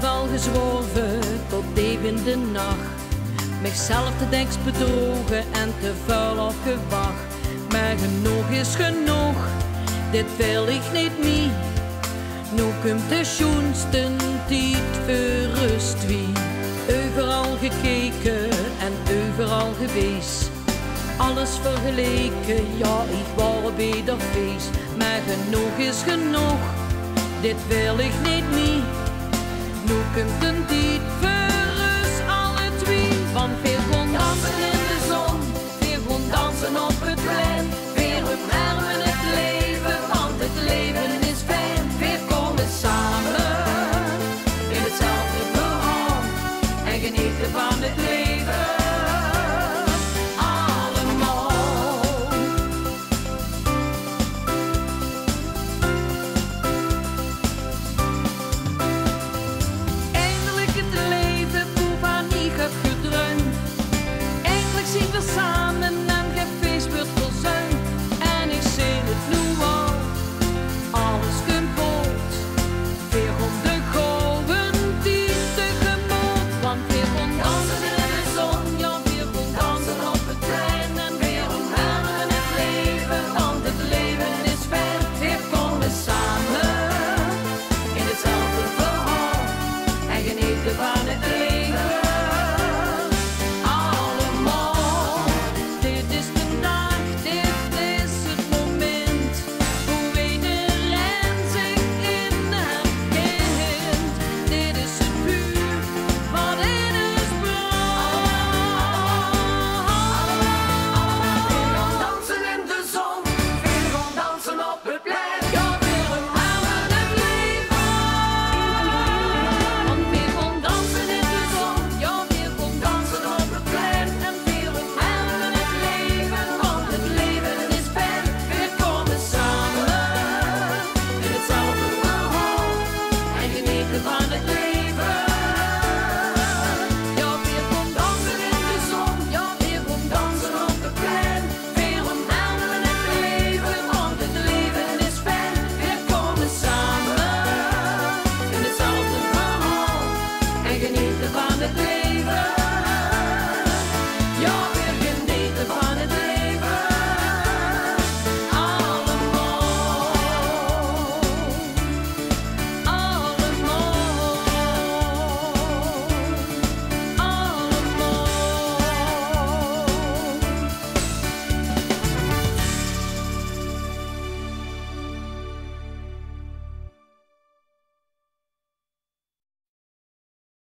vel gezworven tot diep in de nacht. Mijzelf te deks bedrogen en te vuil afgewacht. Maar genoeg is genoeg, dit wil ik niet meer. Nu komt de schoonste tijd voor rust wie. Overal gekeken en overal geweest. Alles vergeleken, ja ik wou bij dat feest. Maar genoeg is genoeg, dit wil ik niet meer. Nu komt een tijd voor